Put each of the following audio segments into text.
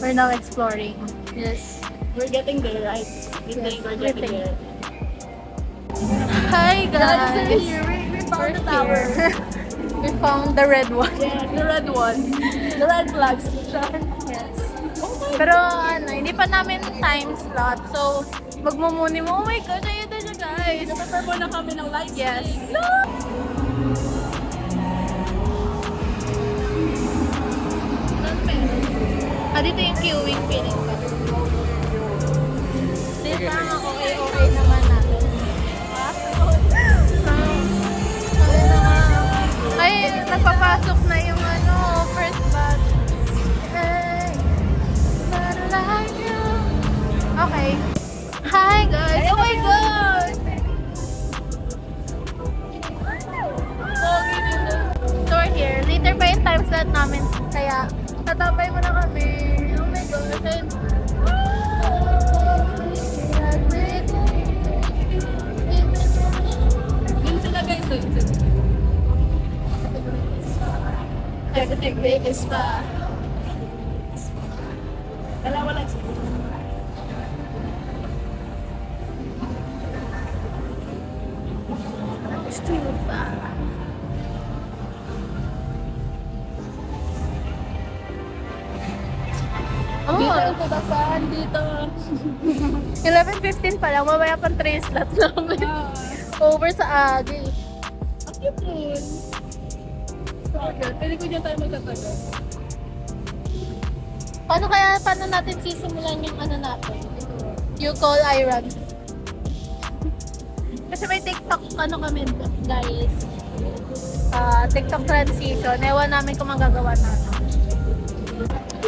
We're now exploring. Yes. We're getting there, right? We think we're we getting think. there. Hi guys! We're here. We found the tower. We found the red one. Yeah, the red one. The red flags. Yes. Pero ano, hindi pa namin time slot. So, magmumuni mo. Oh my God, ayun na siya guys. Prepare muna kami ng lights. Yes. Dito yung queuing feeling ko. Dito ang okay naman natin. Ay, nagpapasok na yung first batch. Hey, not like you. Okay. Hi guys! Oh my God! So we're here. Later pa yung time slot namin. Kaya, tatapay mo na kami. Oh my gosh. And, Yun sila guys. Everything big is pa. Dalawa lang sila. it's too far. Dito Oh, ang tatasaan dito. 11:15 pa lang. Mamaya pang 3 slot namin. Over sa Agi. Ang cute nun. Okay, pwede ko dyan tayo magtatagal. Paano natin sisimulan yung natin? You call Iron. Kasi may TikTok kami guys. TikTok transition. Ewan namin kung magagawa natin.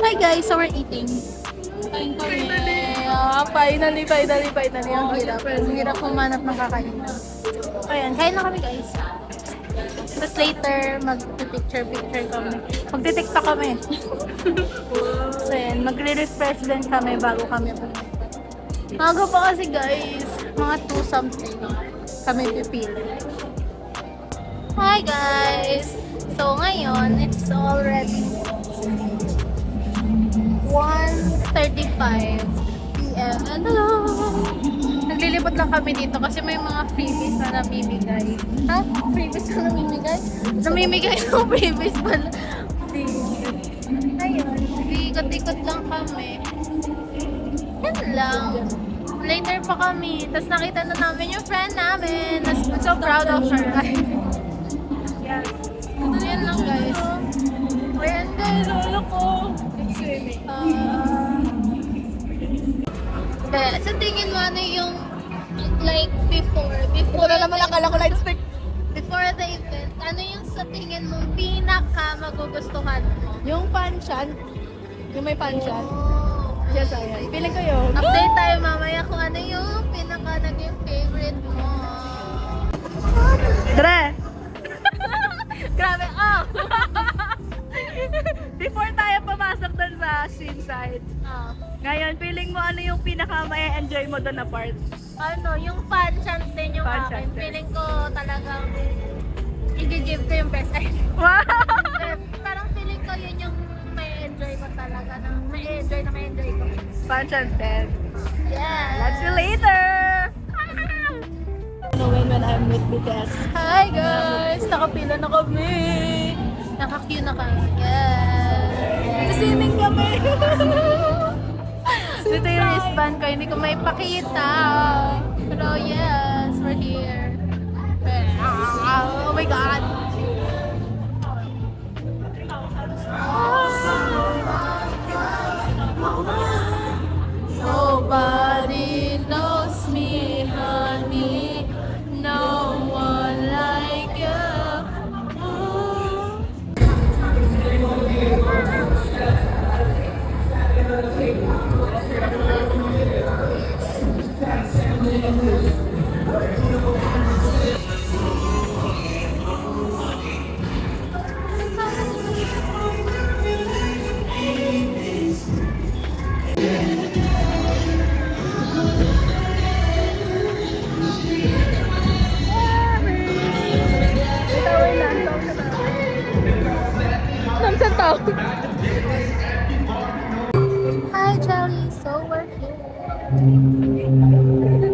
Hi guys, so we're eating. Kain kami. Finally. Ang hirap. Ang hirap humanap ng kakainan. Ayan, kain na kami guys. Tapos later, mag-picture kami. Magti-TikTok kami. So yan, magre-refresh din kami bago kami pumunta. Maga pa kasi guys, mga 2 something kami pipili. Hi guys! So ngayon, it's already 1:35 PM. And hello! Naglilibot lang kami dito kasi may mga freebies na namimigay. Ha? Freebies na namimigay? Namimigay ng freebies pala. Ayun, ikot-ikot lang kami. Yan lang. Later pa kami. Tapos nakita na namin yung friend namin. I'm so proud of her. Yes. Yan lang guys. Ayan guys, ulo ko. Sa tingin mo ano yung like before Wala naman akala ko light stick. before the event, ano yung sa tingin mo pinaka magugustuhan mo? Yung panchan. Yung may panchan. Oh, Yes, ayan. Piling ko yun. update tayo mamaya kung ano yung pinaka naging favorite mo. Dre! Grabe, oh! Before tayo pumasok doon sa scene side. Oh. Ngayon, feeling mo ano yung pinaka ma-enjoy mo doon na part? Ano, yung fan chant din yung Fan akin. chant din. Feeling ko talagang i-give ko yung best. Wow! Parang feeling ko yun yung may enjoy ko talaga. May enjoy ko. Panchan 10. Yeah. Let's see later! When I'm with BTS. Hi guys! Nakapila na kami! Naka-queue na kami. Yes! Swimming kami! Dito yung wristband ko, hindi ko may pakita. Pero yes, we're here. Oh my God! Nobody knows me, honey. No one like you.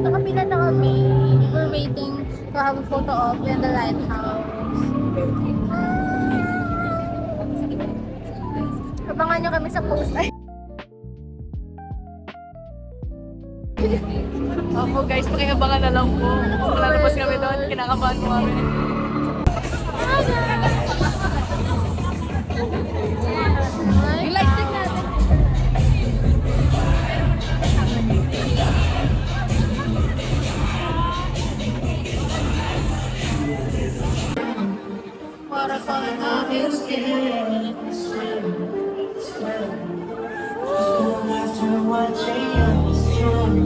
Nakapila na kami. We're waiting to have a photo op in the lighthouse. Abangan nyo kami sa post. Ay, Opo guys, pakiabangan na lang po. Kung lalabas kami doon, kinakabahan po kami. Yung light stick natin. para pang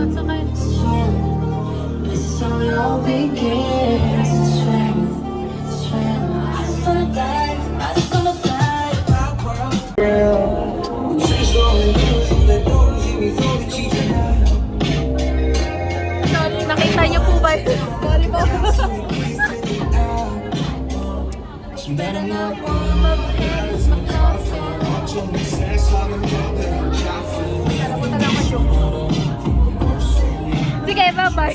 Pagsakay. Sorry, nakita niyo po ba yun? Sorry po. Better not warm up, it's my coffee. Sige, bye-bye.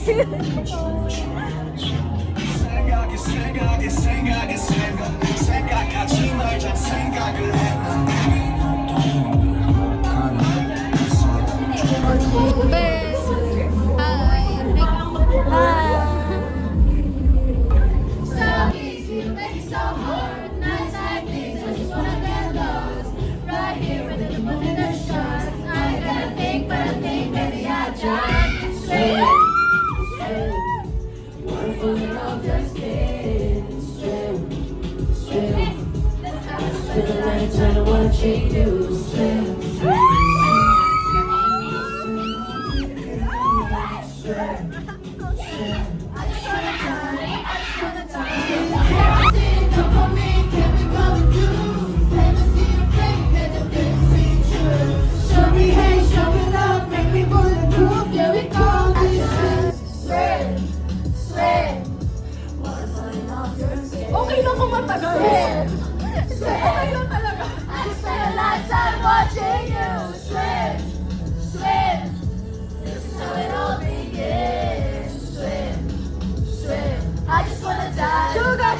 Okay lang kung matagal. Okay lang talaga. I spent a lifetime watching you swim, swim. This is how it all begins. Swim, swim. I just wanna die. Sugar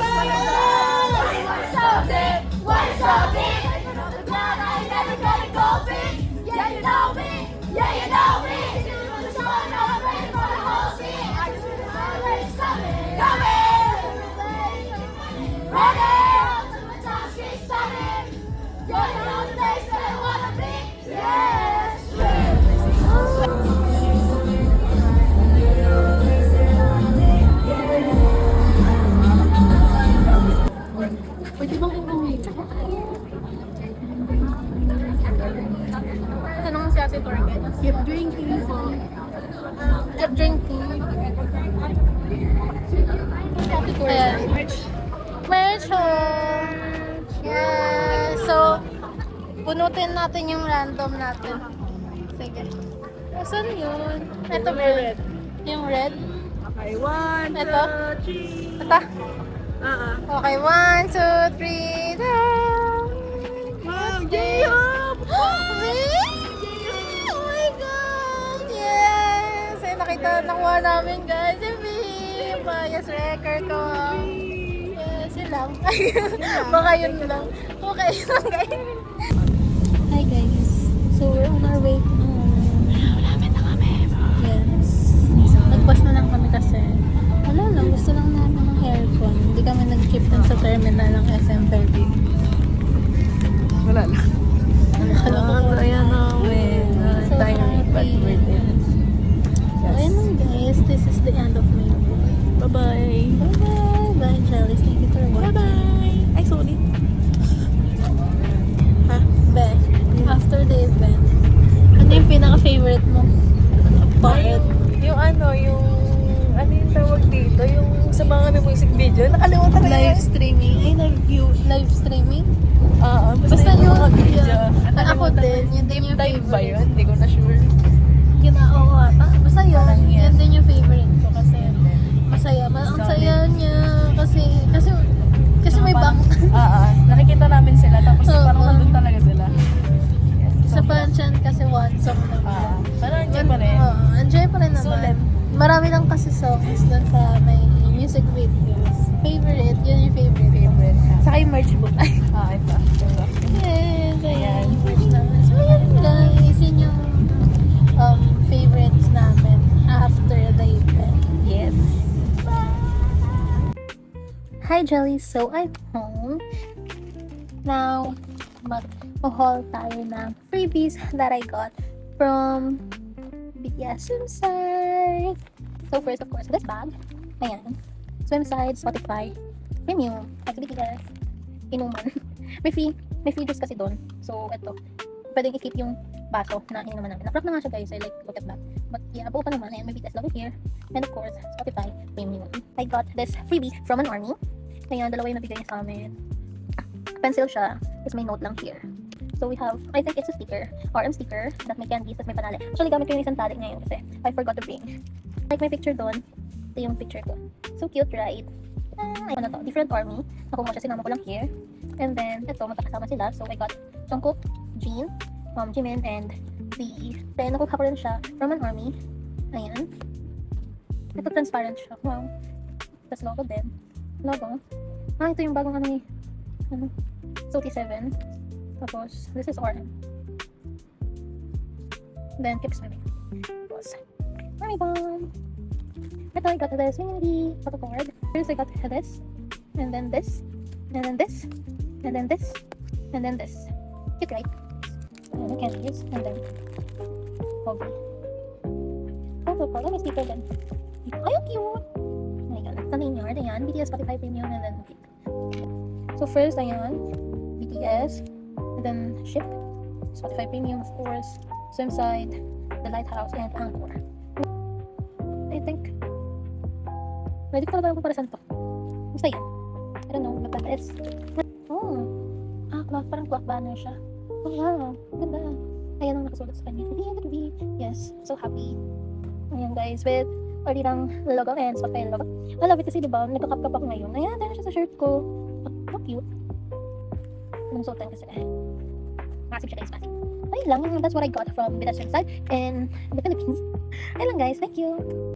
Why so deep? Why so deep? Hanging on the ground, I ain't never gonna go big. Yeah, you know me. Yeah, you know me. You know the show, now I'm ready for the whole scene. I just feel the race coming, coming. Ready? Till my time keeps stopping. You're the only place that I wanna be. Yes, Pwede bang umuwi? Tanong si Ate Torgen. Keep drinking po. Keep drinking. Ayan. Merch! Yeah. So, punutin natin yung random natin. Sige. Saan yun? Ito ba? Red. Yung red? Okay, 1, Ito? 2, 3. Ito? Uh-uh. Okay, 1, 2, 3, down! Wow, J-Hope! Oh my God! Yes! Ay, nakuha namin guys. Si Vip! Yes, record ko. Yes, yun lang. Baka yun lang. Okay lang guys. Hi guys. So, we're on our way home. Malapit na kami. Yes. Nag-bus na lang kami kasi wala lang. Gusto lang namin ng haircon. Hindi kami nag-chip dun sa terminal ng SM Fairview. Wala lang. Nakakaloka. Ayan namin. So happy. So, ayun lang guys. This is the end of my vlog. Bye-bye. Bye-bye. Bye, Charlie. Thank you for watching. Bye-bye. Ay, sorry. Ha? Be, after the event, ano yung pinaka-favorite mo? Part? Yung ano yung tawag dito? Yung sa mga music video. Nakalimutan ko Live streaming? Ay, live streaming? Oo. Basta yung yun, mga video. yeah. Ako din, yun din yung Dive ba favorite. yun? Hindi ko na sure. Ginao ko ata. Basta yun, Parang yan. yun din yung favorite ko kasi masaya. Ang saya niya kasi may back. Nakikita namin sila. Tapos Oo. parang nandun talaga sila. Sa Panchan kasi one song lang. Parang dyan pa rin. And naman, syempre naman. Sulit. Marami lang kasi songs dun sa may music videos. Favorite, yun yung favorite. Favorite ka. Saka yung merch book. Ay, Ito. yes, ayan. Merch naman. So, yun guys, yun yung favorites namin after the event. Yes. Hi Jelly, so I'm home. Now, mag-haul tayo ng freebies that I got from BTS Swimside. So first, of course, this bag. Ayan. Swimside, Spotify, Premium, at BTS, inuman. may free juice kasi doon. So, ito. Pwedeng i-keep yung baso na inuman namin. Nakrap na nga siya guys. I like, look at that. But yeah, buo pa naman. Ayan, may BTS logo here. And of course, Spotify, Premium. I got this freebie from an army. Ayan, dalawa yung nabigay niya sa amin. Pencil siya. Tapos may note lang here. So we have, I think it's a sticker, RM sticker, that may candies, that may panali. Actually, gamit ko yung isang tali ngayon kasi I forgot to bring. Like my picture doon, ito yung picture ko. So cute, right? Ayun na to, different army. Nakuha mo siya, sinama ko lang here. And then, ito, magkakasama sila. So I got Jungkook, Jin, Jimin, and V. Then, nakuha ko rin siya from an army. Ayan. Ito, transparent siya. Wow. Tapos logo din. Logo. Ito yung bagong ano eh. So, T7. Tapos, this is RM. Then, keep swimming. Tapos, Army Bomb. Ito, I got this Unity photo card. First, I got this. And then this. And then this. And then this. And then this. Cute, right? And the candies. And then, hobby. Photo card. Let me sticker then. Ay, ang cute! Ayan. Sa lanyard, ayan. BTS Spotify Premium. And then, so, first, ayan. BTS. And then, Ship. Spotify Premium, of course. Swimside. The Lighthouse. And Angkor. I think, ready ko talaga para saan to. Basta yan. I don't know. Magpapes. Oh. Parang clock banner siya. Oh, wow. Ganda. Ayan ang nakasulat sa kanya. At the end of the week. Yes. So happy. Ayan guys. With Orilang logo and Spotify logo. I love it kasi diba, nagka-cup ako ngayon. Ayan, dahil siya sa shirt ko. Oh, cute. Anong suotan kasi. Massive siya guys, massive. Ayun lang. That's what I got from Bida Swimside and the Philippines. Ayun lang guys. Thank you.